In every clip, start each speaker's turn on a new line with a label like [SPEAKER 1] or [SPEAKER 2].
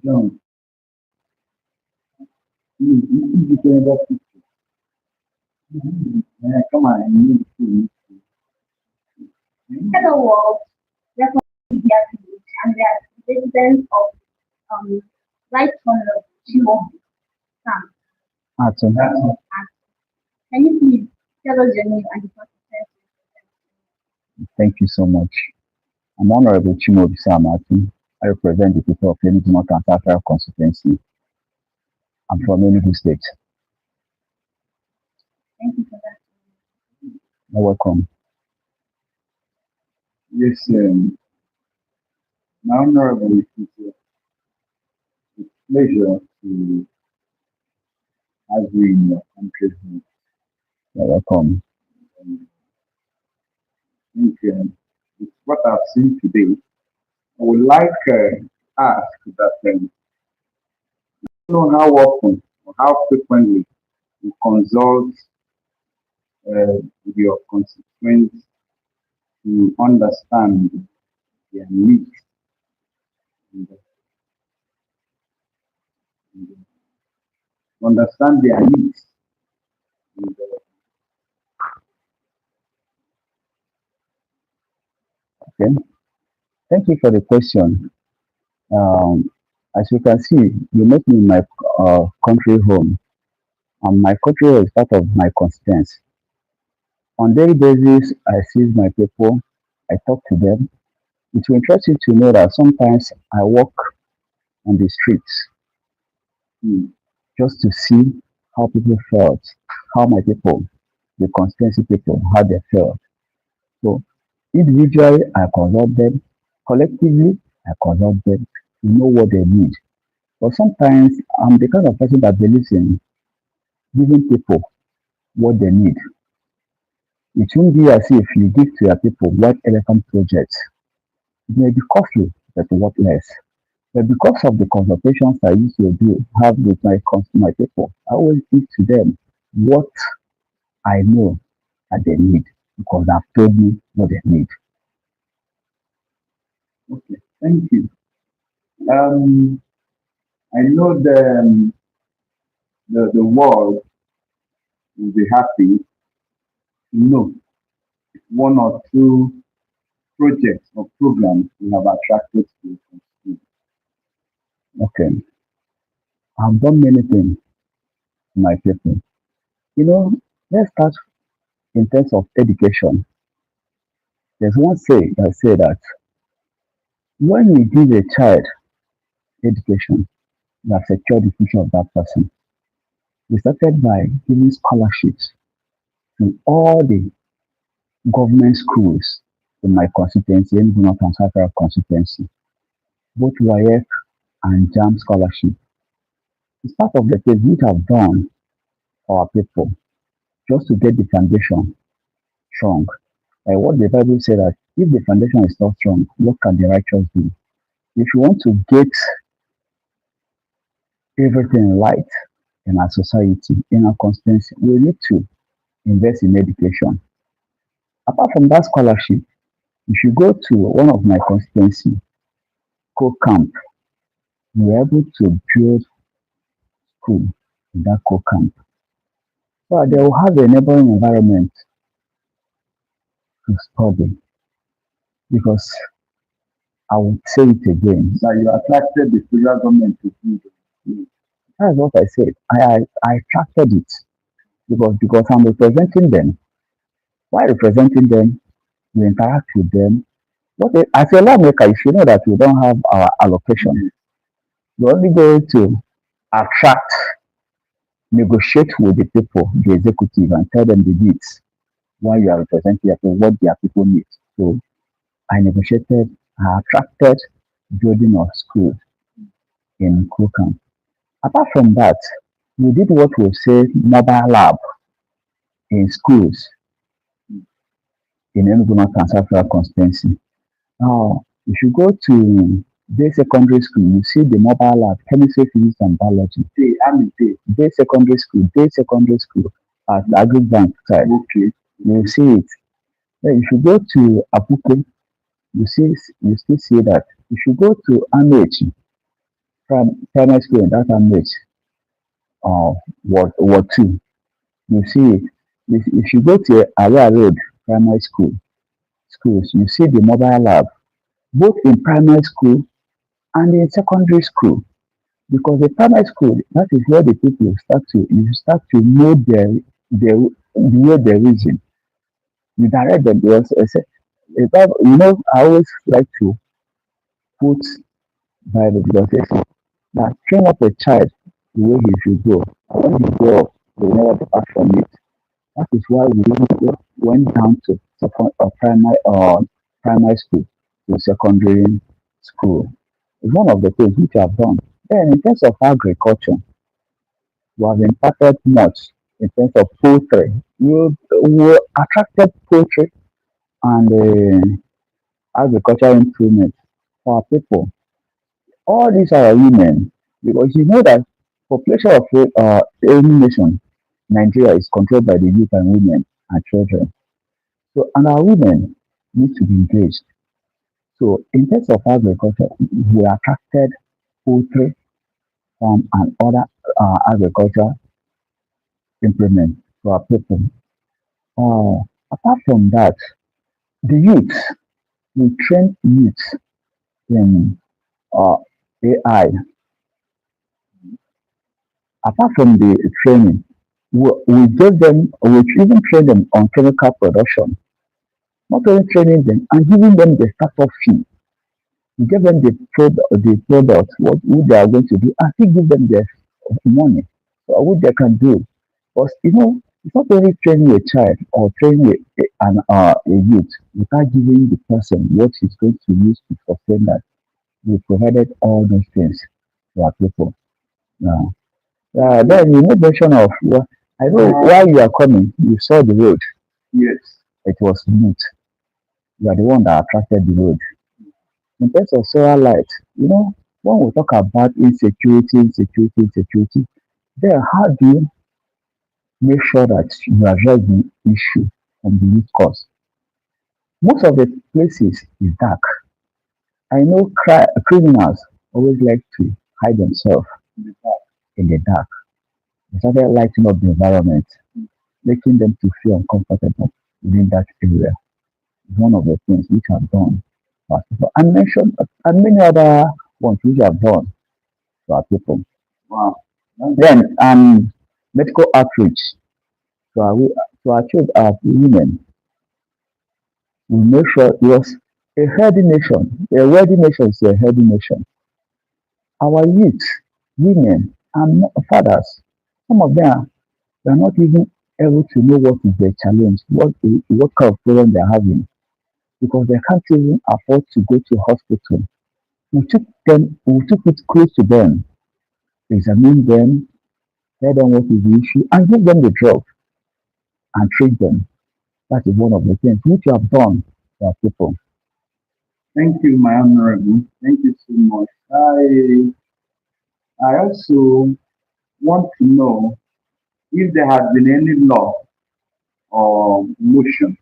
[SPEAKER 1] John, you can that come on, you need
[SPEAKER 2] Hello world, welcome to Media Village, and we are the residents of Right Honourable Chimaobi. Sam,
[SPEAKER 1] to.
[SPEAKER 2] can you please tell us your name and the constituency?
[SPEAKER 3] Thank you so much. I'm Honourable Chimaobi. I represent the people of Enugu North and South Constituency. I'm from Enugu State.
[SPEAKER 2] Thank you for that.
[SPEAKER 3] You're welcome.
[SPEAKER 1] Yes, my honorable, it is a pleasure to have you in your country.
[SPEAKER 3] You're welcome.
[SPEAKER 1] I think with what I've seen today, I would like to ask that know how often or how frequently you consult with your constituents to understand their needs and, understand their needs. And,
[SPEAKER 3] Okay. Thank you for the question. Um, as you can see, you met me in my country home, and my country is part of my constituency. On daily basis, I see my people, I talk to them. It will interest you to know that sometimes I walk on the streets
[SPEAKER 1] mm,
[SPEAKER 3] just to see how people felt, how my people, the constituency people, how they felt. So individually, I consult them. Collectively, I consult them to know what they need. But sometimes I'm the kind of person that believes in giving people what they need. It won't be as if you give to your people white elephant projects. It may be costly, but worth less. But because of the consultations I used to have with my people, I always give to them what I know that they need because they've told me what they need.
[SPEAKER 1] okay, thank you. I know the world will be happy to know one or two projects or programs we have attracted to the
[SPEAKER 3] Okay, I've done many things to my people. You know, let's start in terms of education. There's one say that say that when you give a child education, you have secured the future of that person. We started by giving scholarships to all the government schools in my constituency, Enugu North and South constituency, both YF and JAM scholarship. It's part of the things we have done for our people just to get the foundation strong. Like what the Bible said that if the foundation is not strong, what can the righteous do? If you want to get everything right in our society, in our constituency, we need to invest in education. Apart from that scholarship, if you go to one of my constituency, co-camp, you are able to build school in that co-camp. So they will have a neighboring environment to study because I would say it again.
[SPEAKER 1] that you attracted the federal government to do.
[SPEAKER 3] That's what I said. I attracted it because I'm representing them. While representing them, we interact with them. As a lawmaker, if you know that we don't have our allocation, you're only going to attract, negotiate with the people, the executive, and tell them the needs why you are representing their people, what their people need. So I negotiated, I attracted building of schools in Krokam. Apart from that, we did what we say mobile lab in schools in Enugu North and South constituency. Now, if you go to day secondary school, you see the mobile lab, chemistry, physics, and biology. Day secondary school at the Agri Bank side.
[SPEAKER 1] Okay.
[SPEAKER 3] You see it. Then if you go to Apuke, you still see that. If you go to Amechi, primary school in that time of War Two. You see it. If you go to Area Road Primary schools, you see the mobile lab, both in primary school and in secondary school. Because the primary school, that is where the people start to know their the way they reason. You direct them because I always like to quote Bible because it says that train up a child the way he should go. When he grow up, he will never depart from it. That is why we went down to primary school to secondary school. It's one of the things which I've done. Then in terms of agriculture, we have impacted much in terms of poultry. We attracted poultry and agricultural improvement for our people. All these are women because you know that population of any nation, Nigeria is controlled by the youth and women and children. So and our women need to be engaged. So in terms of agriculture, we attracted poultry and other agriculture implement to our people. Apart from that, the youth, we train youth in uh, AI. Apart from the training, we even train them on chemical production. Not only training them and giving them the startup fee. We give them the product, what they are going to do, and still give them the money for what they can do. Because it's not only training a child or training a youth without giving the person what he's going to use to sustain that. We provided all those things to our people. Now, then you made mention of I know while you are coming, you saw the road.
[SPEAKER 1] Yes.
[SPEAKER 3] It was smooth. You are the one that attracted the road. In terms of solar light, when we talk about insecurity, then how do you make sure that you address the issue from the root cause? Most of the places is dark. I know criminals always like to hide themselves in the dark. They started lighting up the environment, making them to feel uncomfortable within that area. It's one of the things which I've done for our people. And mention and many other ones which I've done for our people.
[SPEAKER 1] Wow.
[SPEAKER 3] Then medical outreach to our children, our women. We make sure because a healthy nation, a wealthy nation is a healthy nation. Our youth, women, and fathers, some of them are not even able to know what is their challenge, what kind of problem they're having, because they can't even afford to go to hospital. We took it close to them, examine them, tell them what is the issue, and give them the drug and treat them. That is one of the things which you have done for our people.
[SPEAKER 1] Thank you, my honorable. Thank you so much. I also want to know if there has been any law or motion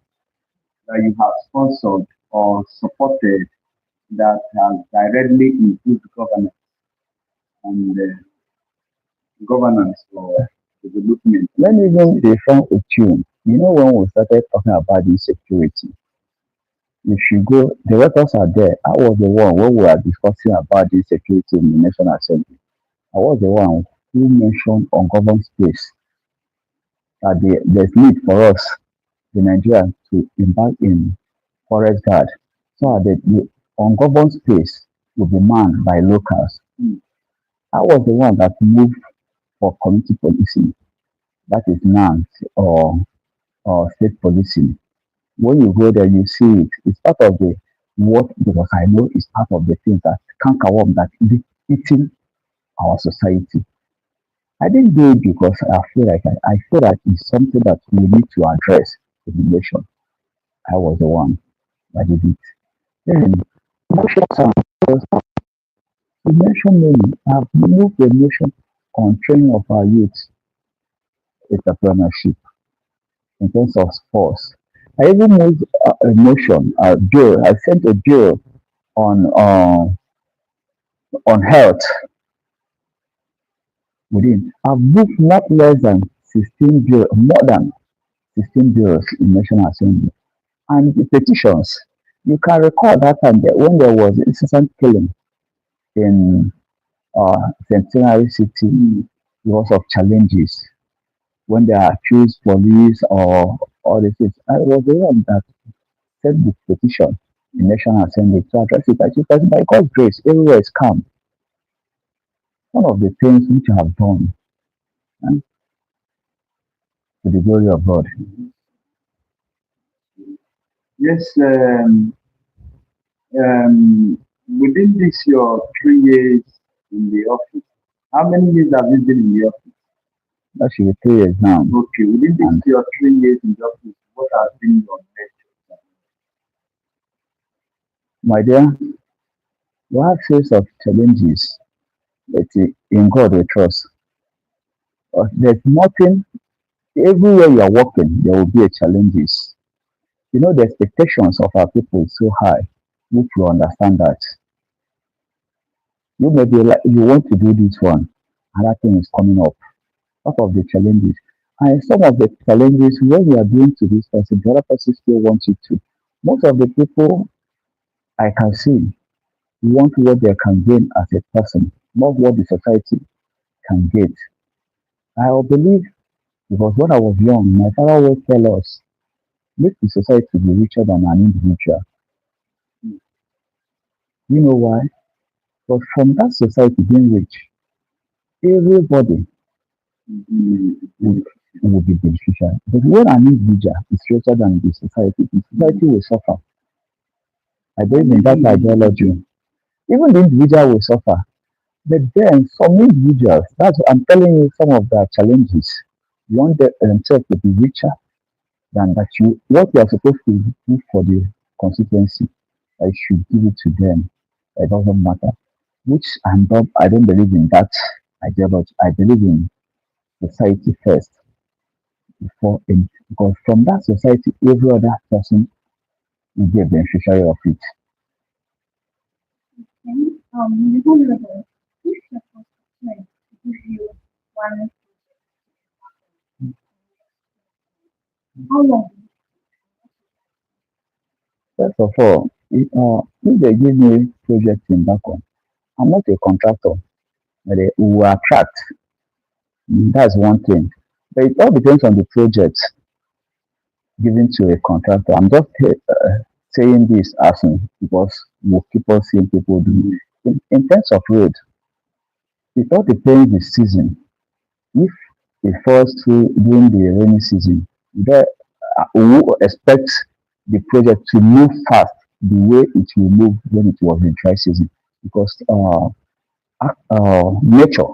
[SPEAKER 1] that you have sponsored or supported that has directly improved governance or development.
[SPEAKER 3] Let me even define a tune. When we started talking about insecurity, if you go, the records are there. I was the one when we were discussing about the security in the National Assembly. I was the one who mentioned ungoverned space that there's need for us, the Nigerians, to embark in forest guard so that the ungoverned space will be manned by locals. I was the one that moved for community policing, that is NANS or state policing. When you go there, you see it. It's part of the what because I know it's part of the things that cankerworm that is eating our society. I didn't do it because I feel that it's something that we need to address in the nation. I was the one that did it. Then motion to mention many, I've moved the nation on training of our youth entrepreneurship in terms of sports. I even moved a motion, a bill. I sent a bill on uh, on health. within. I've booked not less than 16 bills, more than 16 bills in National Assembly. And the petitions, you can recall that time that when there was incessant killing in Centenary City because of challenges, when they accused police or all this, I was the one that sent the petition in National Assembly to address it. I just said, by God's grace, everywhere is calm. One of the things which I have done, and to the glory of God.
[SPEAKER 1] Yes, within this your 3 years in the office, how many years have you been in the office?
[SPEAKER 3] That should be 3 years now.
[SPEAKER 1] Okay, within this
[SPEAKER 3] And
[SPEAKER 1] your 3 years in the office, what has been your next?
[SPEAKER 3] my dear, we have series of challenges, but in God we trust. There's nothing, everywhere you are working, there will be a challenges. You know, the expectations of our people is so high, which you understand that. You may be like, you want to do this one, another thing is coming up. Part of the challenges. And some of the challenges, when you are doing to this person, the other person still wants you to. Most of the people I can see want what they can gain as a person, not what the society can get. I believe because when I was young, my father would tell us, make the society be richer than an individual. You know why? But from that society being rich, everybody will, will be beneficial. But when an individual is richer than the society will suffer. I believe in that ideology. Even the individual will suffer. But then some individuals, that's I'm telling you some of the challenges, want themselves to be richer than that you what you are supposed to do for the constituency. I should give it to them. It doesn't matter. Which I don't believe in that ideology. I believe in society first before any because from that society every other person will be a beneficiary of it.
[SPEAKER 2] Okay. Honourable, if your constituents give you one, how long
[SPEAKER 3] First of all, if they give me project in back home, I'm not a contractor, but they will attract. That's one thing. But it all depends on the project given to a contractor. I'm just saying this as in because we'll keep on seeing people do. In terms of road, it all depends the season. If it falls through during the rainy season, there we will expect the project to move fast the way it will move when it was in dry season because nature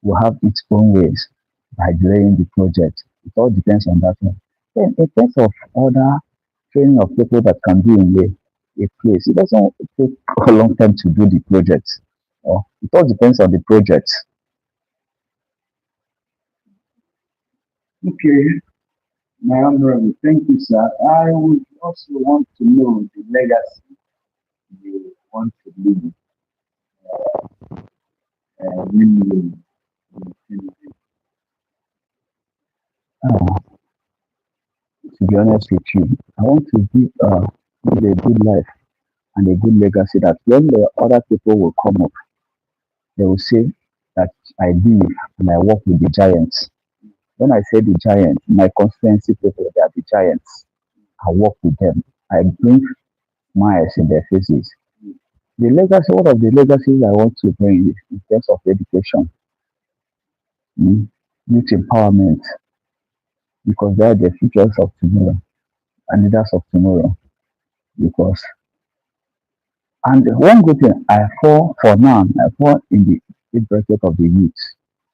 [SPEAKER 3] will have its own ways by delaying the project. It all depends on that one. Then in terms of other training of people that can be in a place, it doesn't take a long time to do the project. It all depends on the project.
[SPEAKER 1] Okay, my honorable, thank you, sir. I would also want to know the legacy you want to leave when you finish.
[SPEAKER 3] Uh, to be honest with you, I want to give a good life and a good legacy that when the other people will come up, they will say that I live and I work with the giants. When I say the giants, my constituency people, they are the giants. I work with them. I bring smiles in their faces. The legacy, one of the legacies I want to bring is in terms of education, mm, youth empowerment, because they are the futures of tomorrow and leaders of tomorrow. Because and one good thing for now, I fall in the age bracket of the youth.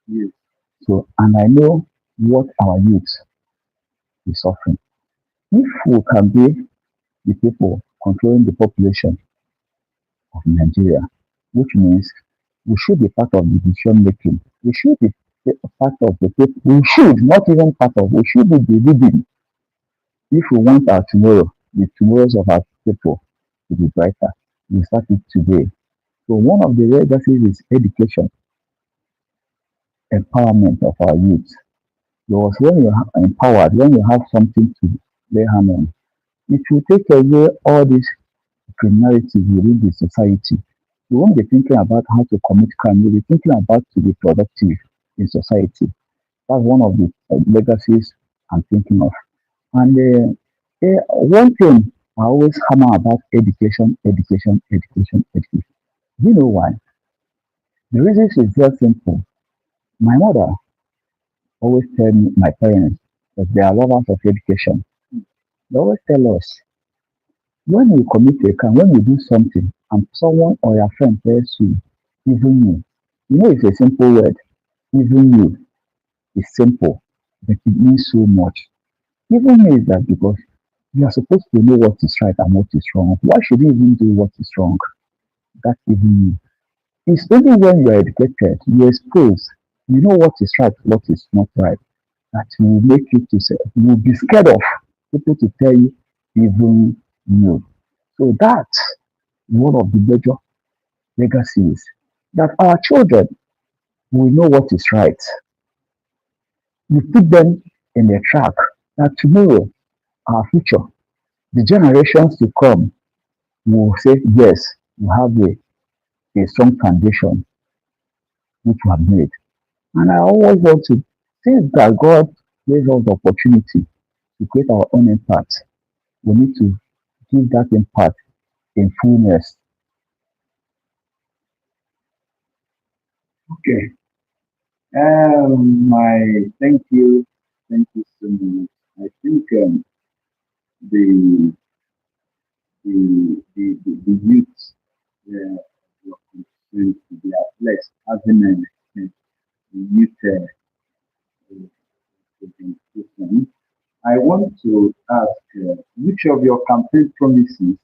[SPEAKER 1] Yes.
[SPEAKER 3] So and I know what our youth is suffering. If we can be the people controlling the population of Nigeria, which means we should be part of the decision making. We should be part of the people. We should not even part of. We should be the leading. If we want our tomorrow, the tomorrows of our people to be brighter, we start it today. So one of the legacies is education. empowerment of our youth. Because when you're empowered, when you have something to lay hand on, it will take away all these criminality within the society. You won't be thinking about how to commit crime, you'll be thinking about to be productive in society. That's one of the legacies I'm thinking of. And one thing I always hammer about education, education, education, education. Do you know why? The reason is just simple. My mother always tell me, my parents, that they are lovers of education. They always tell us, when you commit a crime, when you do something, and someone or your friend tells you, even you know it's a simple word, even you, it's simple, but it means so much. Even me is that because you are supposed to know what is right and what is wrong. Why should you even do what is wrong? That's even me. It's only when you are educated, you are exposed, you know what is right, what is not right, that will make you to say, you will be scared of people to tell you, even you. So that's one of the major legacies that our children will know what is right. You put them in a track that tomorrow, our future, the generations to come will say, yes, you have a strong foundation which we have made. And I always want to, since that God gave us the opportunity to create our own impact, we need to give that impact in fullness.
[SPEAKER 1] Okay. My thank you so much. I think the the youth, your constituency, they are blessed having a youth representation. I want to ask which of your campaign promises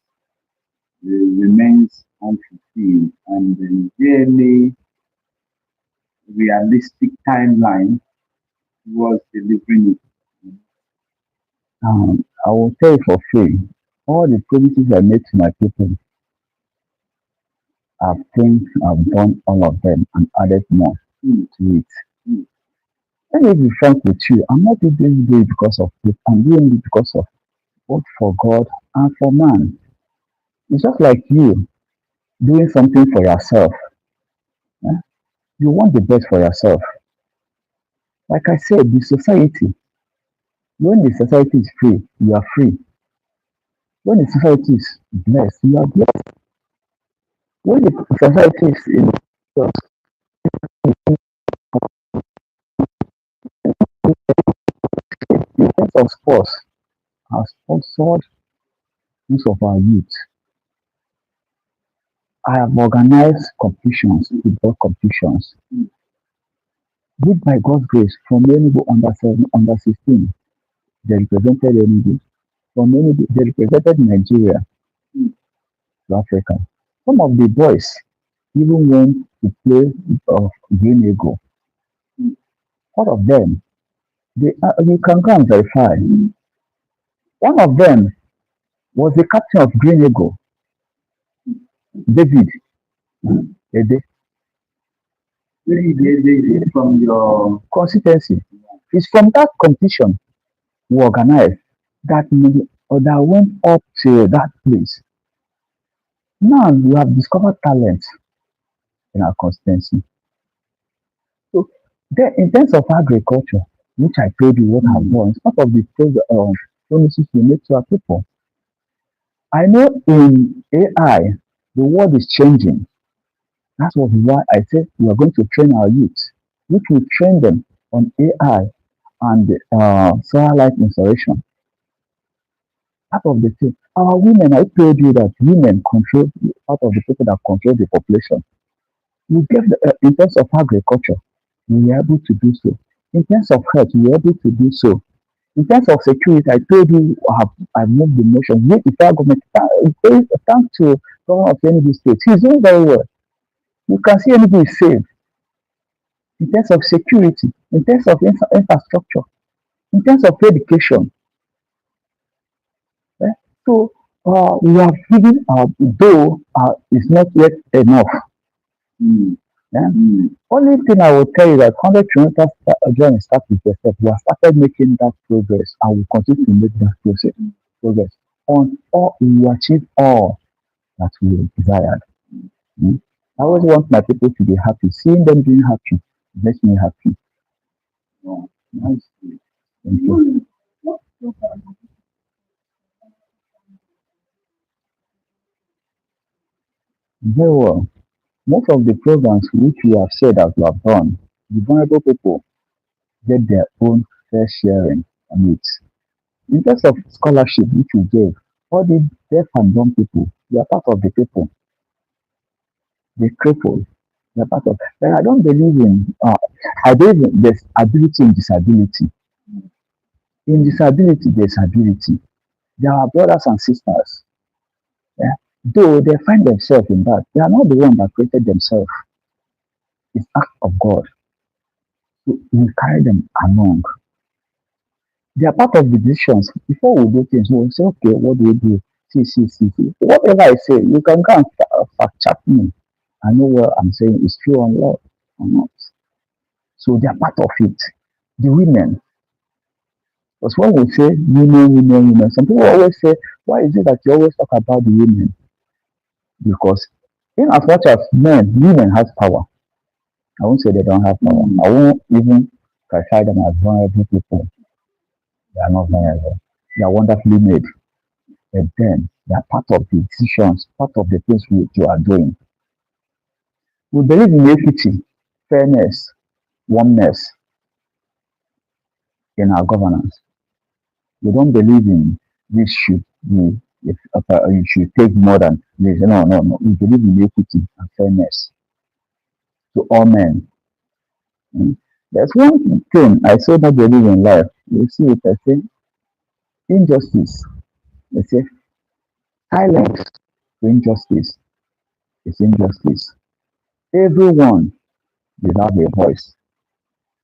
[SPEAKER 1] remains unfulfilled, and is there any realistic timeline towards delivering it?
[SPEAKER 3] I will tell you for free, all the promises I made to my people, I think I've done all of them and added more
[SPEAKER 1] Hmm,
[SPEAKER 3] to it.
[SPEAKER 1] hmm,
[SPEAKER 3] Let me be frank with you. I'm not doing it because of it. I'm doing it because of both for God and for man. It's just like you doing something for yourself. Eh? You want the best for yourself. Like I said, the society, when the society is free, you are free. When the society is blessed, you are blessed. When the society is in terms of sports, has sponsored most of our youth. I have organized competitions, football competitions,
[SPEAKER 1] hmm,
[SPEAKER 3] which by God's grace, from Enugu under 7, under 16, they represented Enugu. From Enugu, they represented Nigeria
[SPEAKER 1] hmm,
[SPEAKER 3] to Africa. Some of the boys even went to play of Green Eagle.
[SPEAKER 1] hmm.
[SPEAKER 3] All of them, you can go and verify. One of them was the captain of Green Eagle, David Ede,
[SPEAKER 1] Maybe they from your
[SPEAKER 3] constituency. It's from that competition we organized that went up to that place. Now we have discovered talent in our constituency. So then in terms of agriculture, which I told you what I've done, it's part of the promises we made to our people. I know in AI, the world is changing. That's why I said we are going to train our youth, which will train them on AI and solar light installation. Part of the thing. Our women, I told you that women control part of the people that control the population. We gave in terms of agriculture, we were able to do so. In terms of health, we were able to do so. In terms of security, I told you I moved the motion. We, the federal government, thanks to governor of Enugu State, he's doing very well. You can see Enugu is safe in terms of security, in terms of infrastructure, in terms of education. Eh? So we have given though it's not yet enough.
[SPEAKER 1] hmm,
[SPEAKER 3] Yeah.
[SPEAKER 1] Mm.
[SPEAKER 3] Only thing I will tell you that 100 kilometers journey start with yourself. We have started making that progress and we continue to make that progress until we achieve all that we desired. Mm. I always want my people to be happy. Seeing them being happy makes me happy.
[SPEAKER 1] Oh, nice.
[SPEAKER 3] Thank you.
[SPEAKER 2] What program have
[SPEAKER 3] Very well. Most of the programs which we have said that we have done, the vulnerable people get their own fair sharing on it. In terms of scholarship which we gave, all the deaf and dumb people, they are part of the people. The crippled, they are part of. But I don't believe in. I believe in there's ability in disability. In disability, there's ability. They are our brothers and sisters. Yeah? Though they find themselves in that, they are not the one that created themselves. It's act of God. So we carry them along. They are part of the decisions. Before we do things, we'll say, okay, what do we do? See. Whatever I say, you can go and fact check me. I know what I'm saying is true or not. Or not. So they are part of it. The women. Because when we say women, some people always say, why is it that you always talk about the women? Because in as much as women has power. I won't say they don't have power. I won't even classify them as vulnerable people. They are not vulnerable. They are wonderfully made. But then they are part of the decisions, part of the things which you are doing. We believe in equity, fairness, oneness in our governance. We don't believe in this should be, if, you should take more than this. No. We believe in equity and fairness to all men. Mm. There's one thing I so not believe in life. You see it, I say, injustice. They say silence to injustice is injustice. Everyone deserves a voice.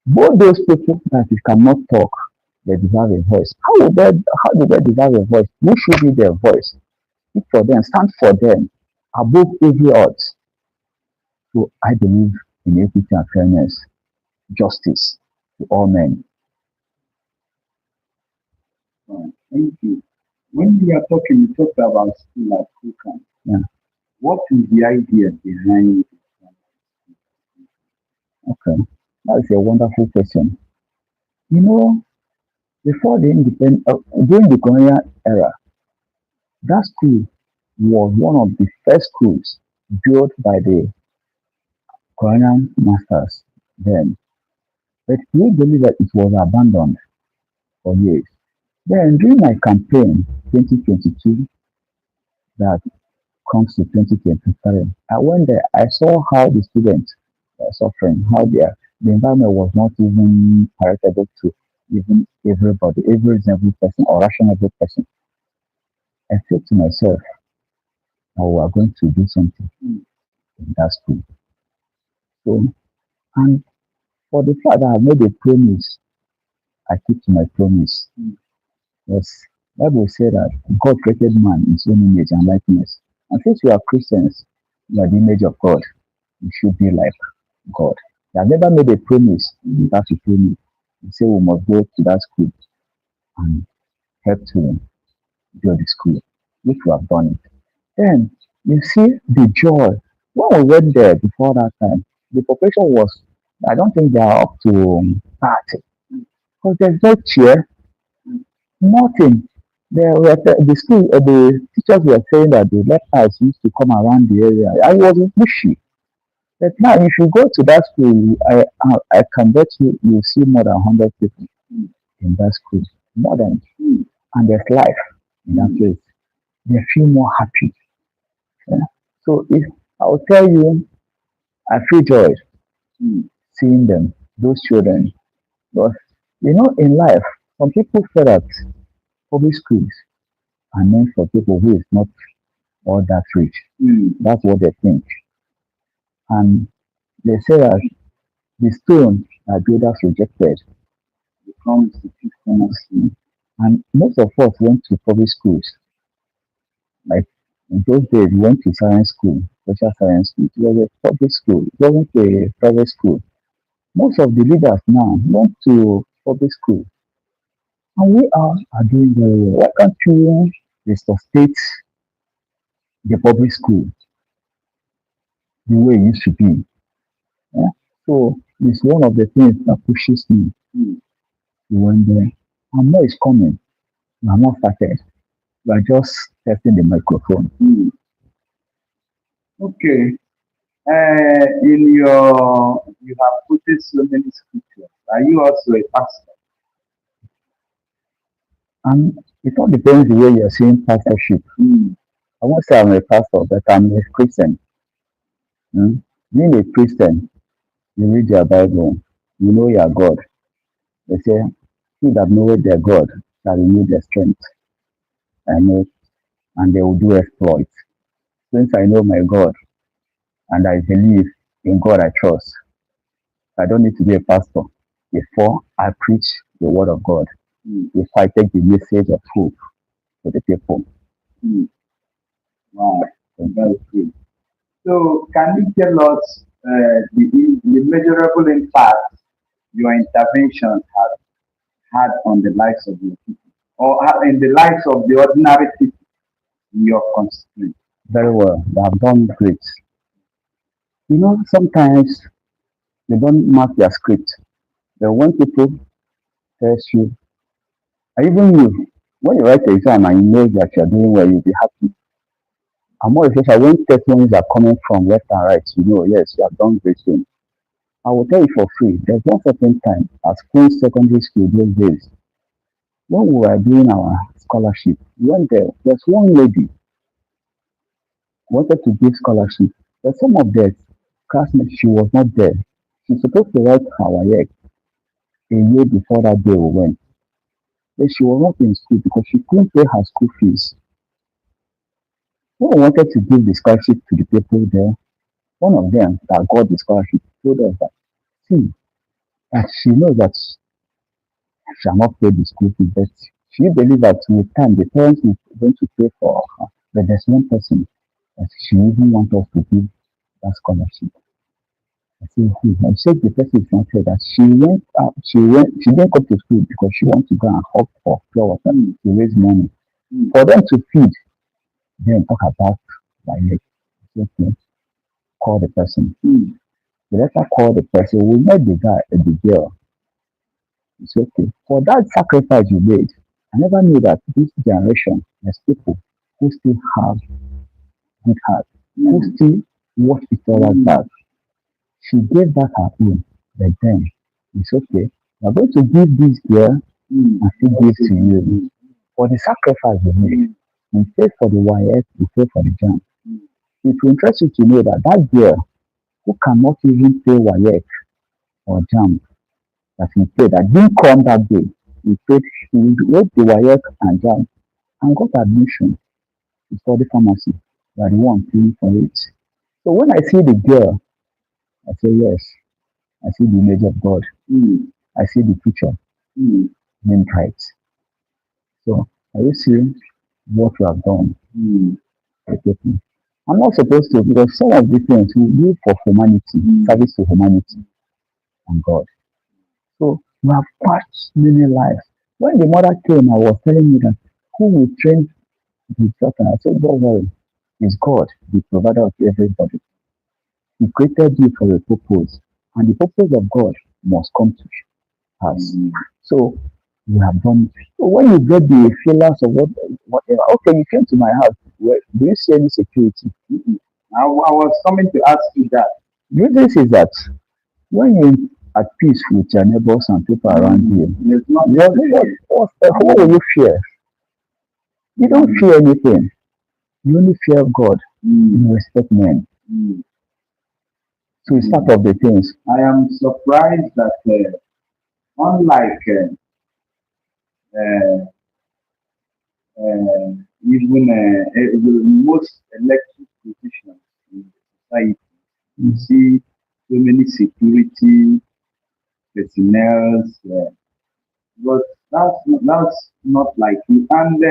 [SPEAKER 3] Both those people that you cannot talk, they deserve a voice. How do they deserve a voice? Who should be their voice? Speak for them, stand for them above every odds. So I believe in equity and fairness, justice to all men.
[SPEAKER 1] Thank you. When we are talking, you talked about school like Kukan.
[SPEAKER 3] Yeah.
[SPEAKER 1] What is the idea behind it?
[SPEAKER 3] Okay. That's a wonderful question. You know, before the during the colonial era, that school was one of the first schools built by the colonial masters then. But we believe that it was abandoned for years. Then during my campaign 2022 that comes to 2023, I went there. I saw how the students were suffering, how the environment was not even palatable to even everybody, every reasonable person or rational person. I said to myself, oh, we are going to do something in that school. So, and for the fact that I made a promise, I keep to my promise. Yes, Bible said that God created man in his own image and likeness. And since we are Christians, we are the image of God. We should be like God. He has never made a promise without a promise. He said we must go to that school and help to build the school, which we have done it. Then you see the joy. When we went there before that time, the population was, I don't think they are up to 30. Because there's no chair, nothing. The school, the teachers were saying that the lepers used to come around the area. I was bushy. But now, if you go to that school, I can bet you see more than 100 people in that school. More than. And there's life in that place. They feel more happy. Yeah. So if I will tell you, I feel joy seeing them, those children. But in life, some people feel that public schools are meant for people who is not all that rich. That's what they think. And they say that the stone that builders rejected becomes the chief cornerstone. And most of us went to public schools. Like in those days, we went to science school. social science school. It was a public school. It wasn't a private school. Most of the leaders now went to public school, and we are doing very well. Why can't you resuscitate the public school the way it used to be? Yeah? So it's one of the things that pushes me to when there. And more is coming. We are not started. We are just testing the microphone.
[SPEAKER 1] Okay. In you have quoted so many scriptures. Are you also a pastor?
[SPEAKER 3] And it all depends the way you're seeing pastorship. I won't say I'm a pastor, but I'm a Christian. Mm? Being a Christian, you read your Bible, you know your God. They say, he that knoweth their God shall renew their strength. I know, and they will do exploits. Since I know my God and I believe in God I trust, I don't need to be a pastor before I preach the word of God. If I take the message of hope to the people.
[SPEAKER 1] Wow, very good. So, can you tell us the measurable impact your interventions have had on the lives of your people, or in the lives of the ordinary people in your constituency?
[SPEAKER 3] Very well. They have done great. You know, sometimes they don't mark their script. But when people tell you, and even you, when you write the exam and you know that you're doing well, you'll be happy. And more especially when testimonies are coming from left and right, you know, yes, you have done great things. I will tell you for free, there's one certain time at Queen's Secondary School those days, when we were doing our scholarship, we went there, there's one lady wanted to give scholarship, but some of the classmates, she was not there. She's supposed to write her WAEC a year before that day we went. But she was not in school because she couldn't pay her school fees. When we wanted to give the scholarship to the people there, one of them that got the scholarship told us that, see, that she knows that she shall not pay the school fees, but she believes that with time the parents will going to pay for her. But there's one person that she even wants us to give that scholarship. I say, who? I said the person is not here that she didn't come to school because she wants to go and hawk for flowers to raise money. For them to feed, then talk about my leg. Okay, call the person. The letter call the person. We met the guy and the girl. It's okay. For that sacrifice you made, I never knew that this generation, there's people who still have good heart, who still watch each other's back. She gave back her own, but then it's okay. We're going to give this girl and still give to you. For the sacrifice you made, we pay for the YS, we pay for the jam. It will interest you to know that that girl who cannot even pay YS or jam that we paid, that didn't come that day, we paid, she wrote the YS and jam and got admission to study pharmacy. We are the one paying for it. So when I see the girl, I say, yes, I see the image of God. I see the future named right. So, are you seeing what you have done? Okay. I'm not supposed to, because some of the things we do for humanity, service to humanity and God. So, we have touched many lives. When the mother came, I was telling me that who will train the children? I said, don't worry, it's God, the provider of everybody. He created you for a purpose, and the purpose of God must come to pass. So you have done. So when you get the feelings of whatever, okay, you came to my house. Well, do you see any security?
[SPEAKER 1] I was coming to ask you that.
[SPEAKER 3] The reason is that when you're at peace with your neighbors and people around you,
[SPEAKER 1] It's not
[SPEAKER 3] what will you fear? You don't fear anything. You only fear God. You respect men. So it's part of the things.
[SPEAKER 1] I am surprised that unlike uh, the most elected positions in society, you see so many security personnel, but that's not like you. And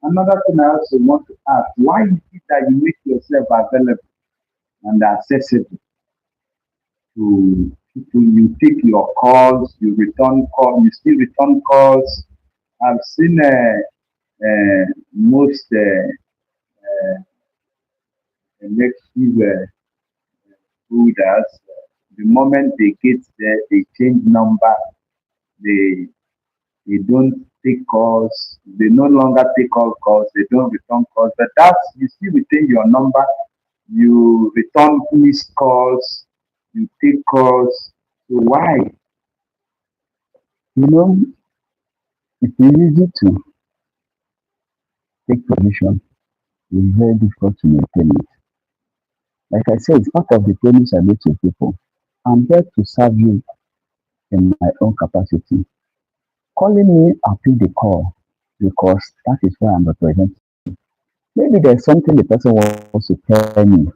[SPEAKER 1] another thing I also want to ask: why is it that you make yourself available and accessible to people. You take your calls, you return calls, you still return calls. I've seen most elective holders, the moment they get there, they change number, they they don't take calls, they no longer take all calls, they don't return calls. But that's you still retain your number, you return missed calls, you take calls. So why?
[SPEAKER 3] You know, it's easy to take position. It's very difficult to maintain it. Like I said, it's part of the promise I made to people. I'm there to serve you in my own capacity. Calling me, I'll pick the call because that is why I'm representing. Maybe there's something the person wants to tell me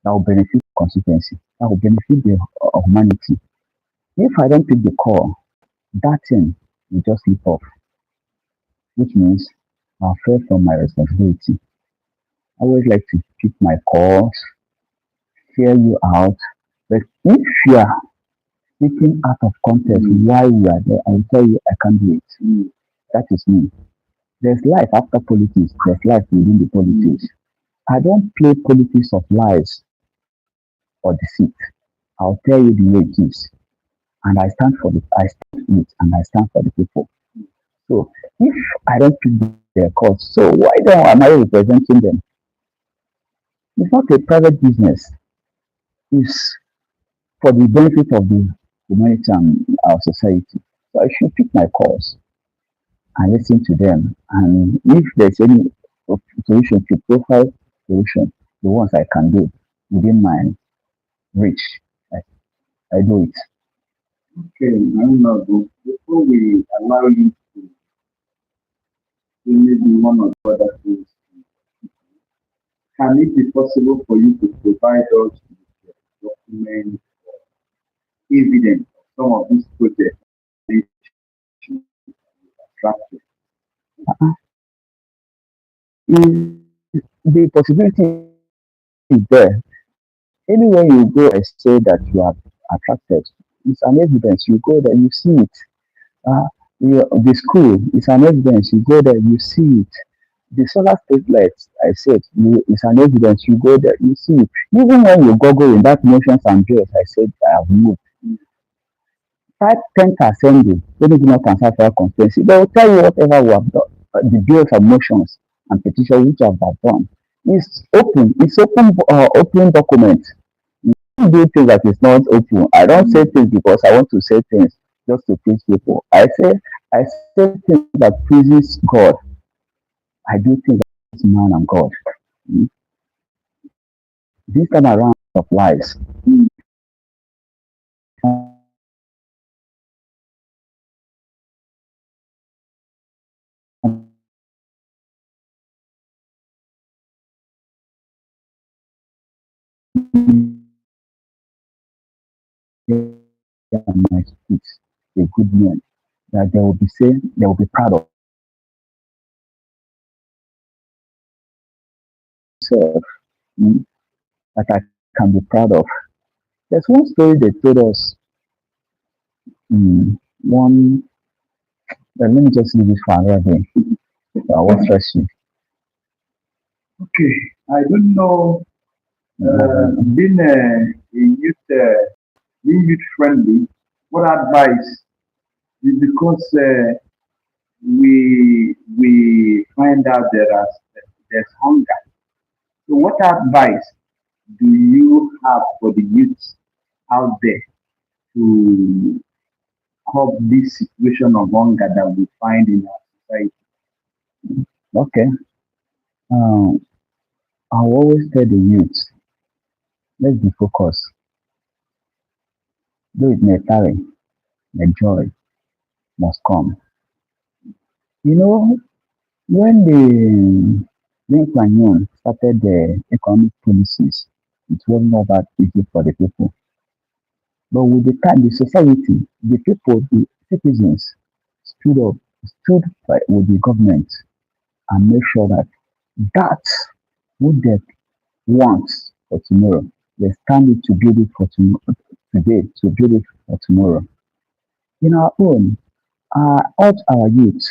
[SPEAKER 3] that will benefit the constituency, that will benefit the humanity. If I don't pick the call, that thing will just slip off, which means I'll fail from my responsibility. I always like to pick my calls, hear you out. But if you are speaking out of context why you are there, I will tell you I can't do it. That is me. There's life after politics, there's life within the politics. I don't play politics of lies or deceit. I'll tell you the way it is. And I stand for it and I stand for the people. So if I don't pick their calls, so why then am I representing them? It's not a private business. It's for the benefit of the humanity and our society. So I should pick my calls and listen to them. And if there's any solution to profile solution, the ones I can do within my reach, I, I do it.
[SPEAKER 1] Okay, I'm not good. Before we allow you to say maybe one or the other things, can it be possible for you to provide us with document evidence of some of these projects which attracted?
[SPEAKER 3] Is the possibility is there. Anywhere you go, I say that you are attracted. It's an evidence. You go there, you see it. Uh, the school is an evidence. You go there, you see it. The solar street lights, I said, it's an evidence. You go there, you see it. Even when you Google in that motions and bills, I said, I have moved. 10th assembly, when it's not concerned for our constituency, they will tell you whatever we have done, the bills of motions and petitions which have been done. It's open document. Don't do things that is not open. I don't say things because I want to say things just to please people. I say things that pleases God. I do things that please man and God. Mm. This time around of lies. My speech, a good man, that they will be saying, they will be proud of themselves, mm, that I can be proud of. There's one story they told us, one, let me just leave this for another day. I won't stress you.
[SPEAKER 1] Okay, I don't know. Being being youth friendly, what advice? Is because we find out there's hunger. So, what advice do you have for the youths out there to curb this situation of hunger that we find in our society?
[SPEAKER 3] Okay. Um, I always tell the youth, let's be focused. Though it may tarry, the joy must come. You know, when the Lin started the economic policies, it wasn't all that easy for the people. But with the time, the society, the people, the citizens stood up, with the government and make sure that that what they want for tomorrow. There's time to build it for tomorrow, today, to build it for tomorrow. In our own, I urge our youth,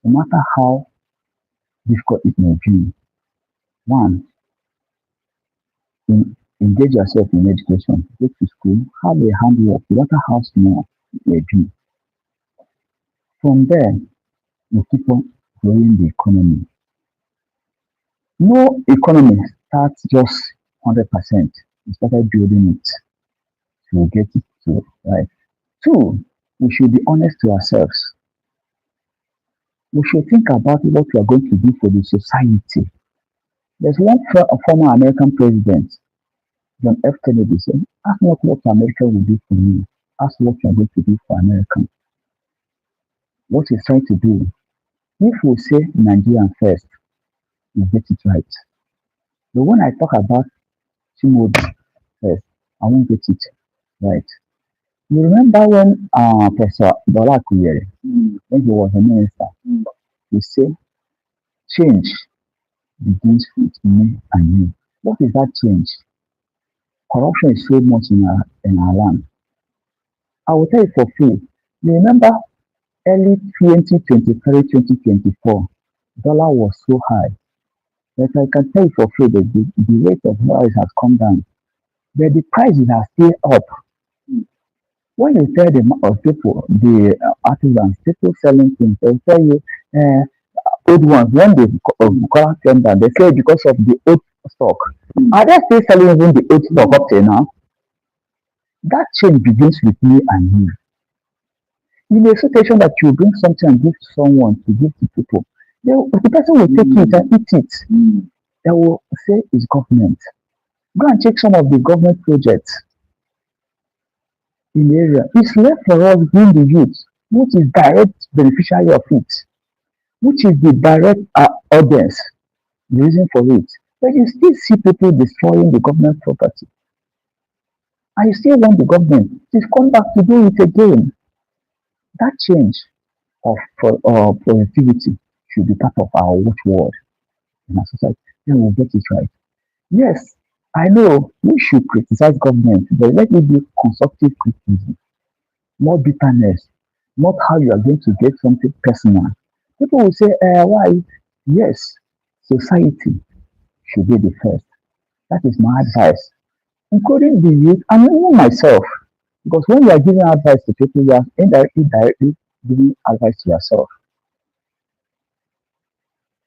[SPEAKER 3] no matter how difficult it may be, one, engage yourself in education, go to school, have a handwork, no matter how small it may be. From there, you keep on growing the economy. No economy starts just 100%. You started building it to get it to right. Two, we should be honest to ourselves. We should think about what we are going to do for the society. There's one former American president, John F. Kennedy, said, ask not what America will do for me. Ask what you are going to do for America. What he's trying to do, if we say Nigerian first, we get it right. But when I talk about Chimaobi first, I won't get it right. You remember when Professor Bola Kuyere, when he was a minister, he said, change begins with me and you. What is that change? Corruption is so much in our land. I will tell you for free. You remember early 2023, 2024, dollar was so high. But I can tell you for free that the rate of dollars has come down. But the prices are still up. When you tell the people, the artisans, people selling things, they'll tell you, old ones, when they collect them down, they say because of the old stock. Are they still selling even the old stock up till now? That change begins with me and you. In a situation that you bring something and give to someone to give to people, the person will take it and eat it. They will say it's government. Go and check some of the government projects in the area. It's left for us being the youth, which is direct beneficiary of it, which is the direct audience, the reason for it. But you still see people destroying the government property. And you still want the government to come back to do it again. That change of productivity should be part of our watchword in our society. Then we'll get it right. Yes, I know we should criticize government, but let it be constructive criticism, not bitterness, not how you are going to get something personal. People will say, why? Yes, society should be the first. That is my advice, including the youth and even myself. Because when you are giving advice to people, you are directly giving advice to yourself.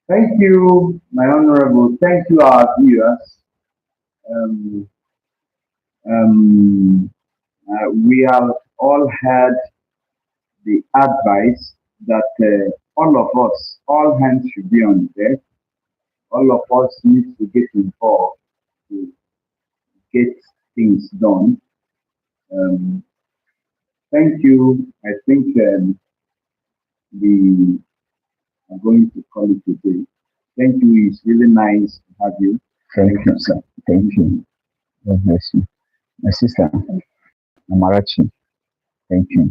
[SPEAKER 1] Thank you, my honorable. Thank you, our viewers. Um, we have all had the advice that all of us, all hands should be on deck. All of us need to get involved to get things done. Um, Thank you. I think we are going to call it a day. Thank you. It's really nice to have you.
[SPEAKER 3] Thank you, sir. Thank you. God bless you. My sister, Amarachi. Thank you.